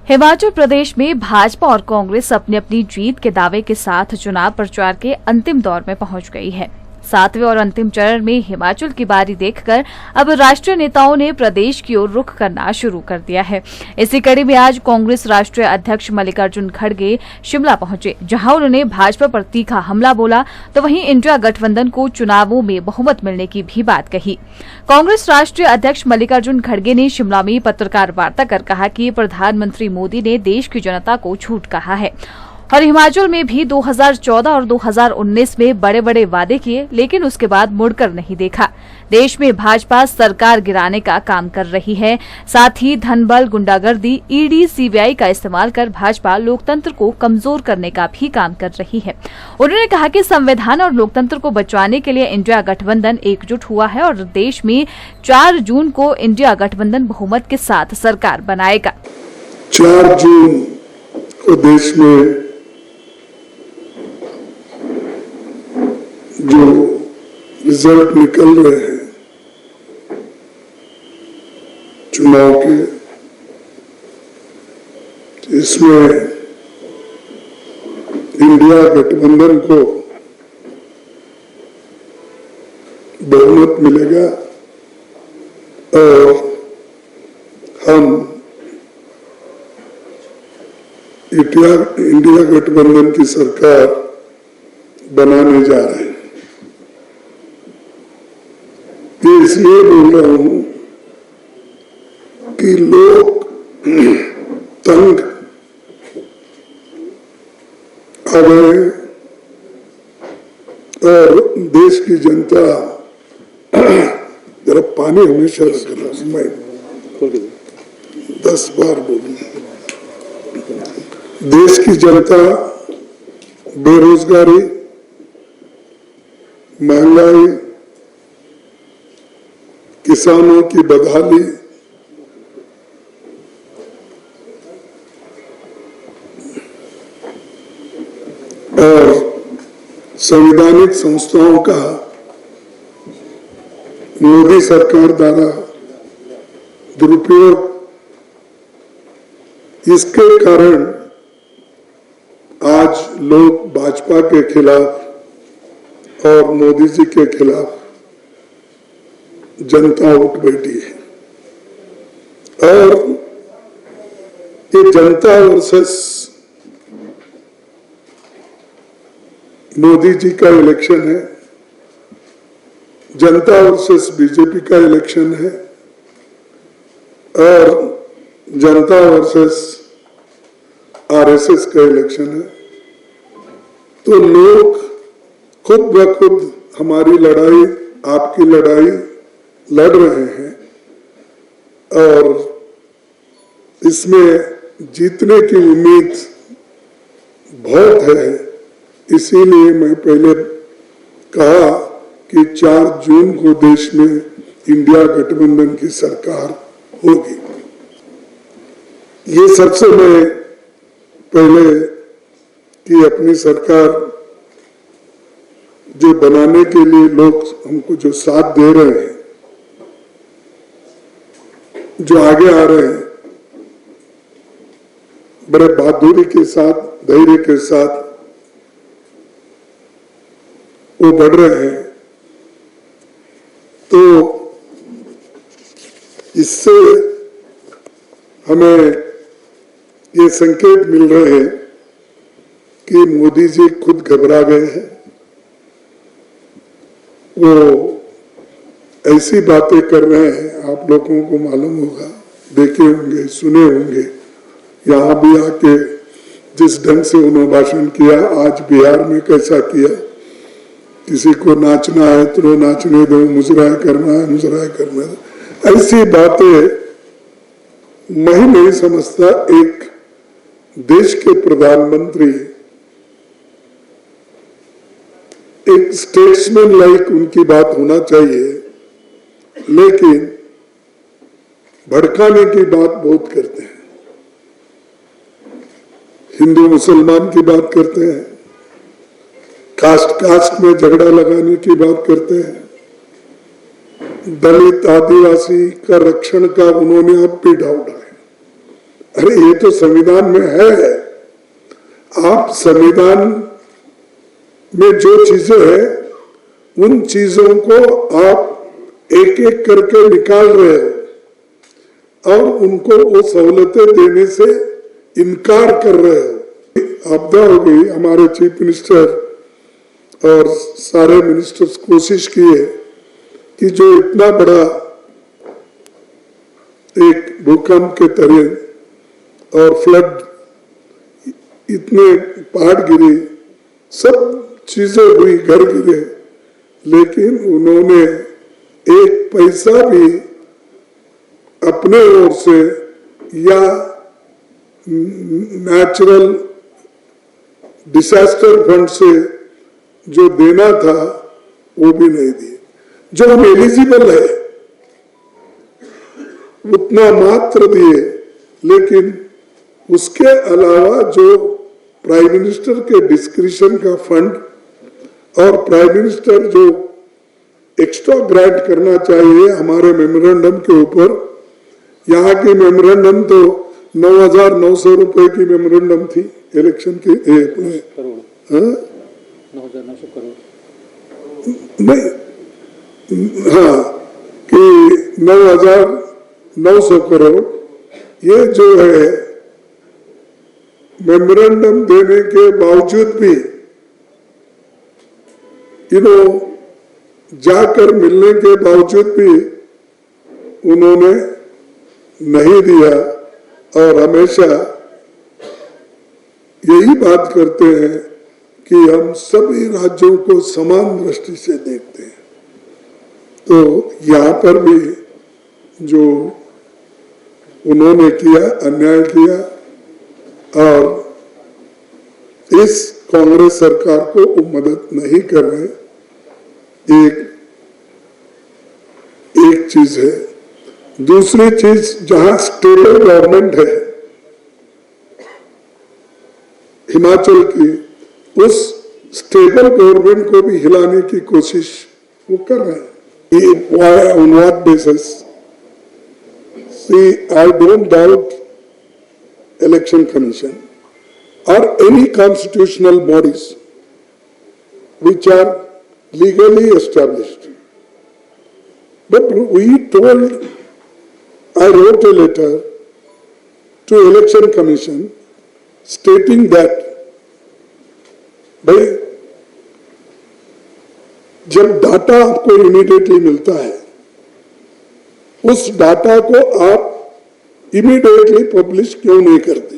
हिमाचल प्रदेश में भाजपा और कांग्रेस अपनी अपनी जीत के दावे के साथ चुनाव प्रचार के अंतिम दौर में पहुंच गई है। 7वें और अंतिम चरण में हिमाचल की बारी देखकर अब राष्ट्रीय नेताओं ने प्रदेश की ओर रुख करना शुरू कर दिया है। इसी कड़ी में आज कांग्रेस राष्ट्रीय अध्यक्ष मल्लिकार्जुन खड़गे शिमला पहुंचे, जहां उन्होंने भाजपा पर तीखा हमला बोला, तो वहीं इंडिया गठबंधन को चुनावों में बहुमत मिलने की भी बात कही। कांग्रेस राष्ट्रीय अध्यक्ष मल्लिकार्जुन खड़गे ने शिमला में पत्रकार वार्ता कर कहा कि प्रधानमंत्री मोदी ने देश की जनता को झूठ कहा है और हिमाचल में भी 2014 और 2019 में बड़े बड़े वादे किए, लेकिन उसके बाद मुड़कर नहीं देखा। देश में भाजपा सरकार गिराने का काम कर रही है। साथ ही धनबल, गुंडागर्दी, ईडी, सीबीआई का इस्तेमाल कर भाजपा लोकतंत्र को कमजोर करने का भी काम कर रही है। उन्होंने कहा कि संविधान और लोकतंत्र को बचाने के लिए इंडिया गठबंधन एकजुट हुआ है और देश में 4 जून को इंडिया गठबंधन बहुमत के साथ सरकार बनाएगा। 4 जून को देश में जो रिजल्ट निकल रहे हैं चुनाव के, इसमें इंडिया गठबंधन को बहुमत मिलेगा और हम इंडिया गठबंधन की सरकार बनाने जा रहे हैं। ये इसलिए बोल रहा हूं कि लोग तंग आ गए और देश की जनता जरा पानी हमेशा रखना, मैं 10 बार बोलूं। देश की जनता बेरोजगारी, महंगाई, किसानों की बदहाली, और संवैधानिक संस्थाओं का मोदी सरकार द्वारा दुरुपयोग, इसके कारण आज लोग भाजपा के खिलाफ और मोदी जी के खिलाफ जनता उठ बैठी है। और ये जनता वर्सेस मोदी जी का इलेक्शन है, जनता वर्सेस बीजेपी का इलेक्शन है और जनता वर्सेस आरएसएस का इलेक्शन है। तो लोग खुद ब खुद हमारी लड़ाई, आपकी लड़ाई लड़ रहे हैं और इसमें जीतने की उम्मीद बहुत है। इसीलिए मैं पहले कहा कि 4 जून को देश में इंडिया गठबंधन की सरकार होगी। ये सबसे मैं पहले कि अपनी सरकार जो बनाने के लिए लोग हमको जो साथ दे रहे हैं, जो आगे आ रहे हैं, बड़े बहादुरी के साथ, धैर्य के साथ वो बढ़ रहे हैं, तो इससे हमें ये संकेत मिल रहे हैं कि मोदी जी खुद घबरा गए हैं। वो ऐसी बातें कर रहे हैं, आप लोगों को मालूम होगा, देखे होंगे, सुने होंगे। यहाँ भी आके जिस ढंग से उन्होंने भाषण किया, आज बिहार में कैसा किया, किसी को नाचना है तो नाचने दो, मुजराह करना है मुजराह करना है, ऐसी बातें मैं नहीं समझता। एक देश के प्रधानमंत्री, एक स्टेट्समैन लाइक उनकी बात होना चाहिए, लेकिन भड़काने की बात बहुत करते हैं, हिंदू मुसलमान की बात करते हैं, कास्ट में झगड़ा लगाने की बात करते हैं, दलित आदिवासी का रक्षण का उन्होंने अब भी डाउट है। अरे ये तो संविधान में है। आप संविधान में जो चीजें हैं उन चीजों को आप एक एक करके निकाल रहे हो और उनको वो सहूलतें देने से इनकार कर रहे हो। आपदा हो गई, हमारे चीफ मिनिस्टर और सारे मिनिस्टर्स कोशिश किए कि जो इतना बड़ा एक भूकंप के तरह और फ्लड, इतने पहाड़ गिरे, सब चीजें हुई, घर गिरे, लेकिन उन्होंने एक पैसा भी अपने ओर से या नेचुरल डिजास्टर फंड से जो देना था वो भी नहीं दिए। जो हम एलिजिबल है उतना मात्र दिए, लेकिन उसके अलावा जो प्राइम मिनिस्टर के डिस्क्रिशन का फंड और प्राइम मिनिस्टर जो एक्स्ट्रा ग्रांट करना चाहिए हमारे मेमोरेंडम के ऊपर, यहाँ की मेमोरेंडम तो 9,900 रुपए की मेमोरेंडम थी इलेक्शन की, 9,900 करोड़ नहीं, हाँ, कि 9,900 करोड़। ये जो है मेमोरेंडम देने के बावजूद भी जाकर मिलने के बावजूद भी उन्होंने नहीं दिया और हमेशा यही बात करते हैं कि हम सभी राज्यों को समान दृष्टि से देखते हैं। तो यहाँ पर भी जो उन्होंने किया, अन्याय किया और इस कांग्रेस सरकार को वो मदद नहीं कर रहे। एक चीज है। दूसरी चीज, जहां स्टेबल गवर्नमेंट है हिमाचल की, उस स्टेबल गवर्नमेंट को भी हिलाने की कोशिश वो कर रहे हैं। On what basis? See, I don't doubt Election Commission or any constitutional bodies which are legally established. But I wrote a letter to Election Commission stating that भाई जब डाटा आपको इमीडिएटली मिलता है, उस डाटा को आप इमीडिएटली पब्लिश क्यों नहीं करते?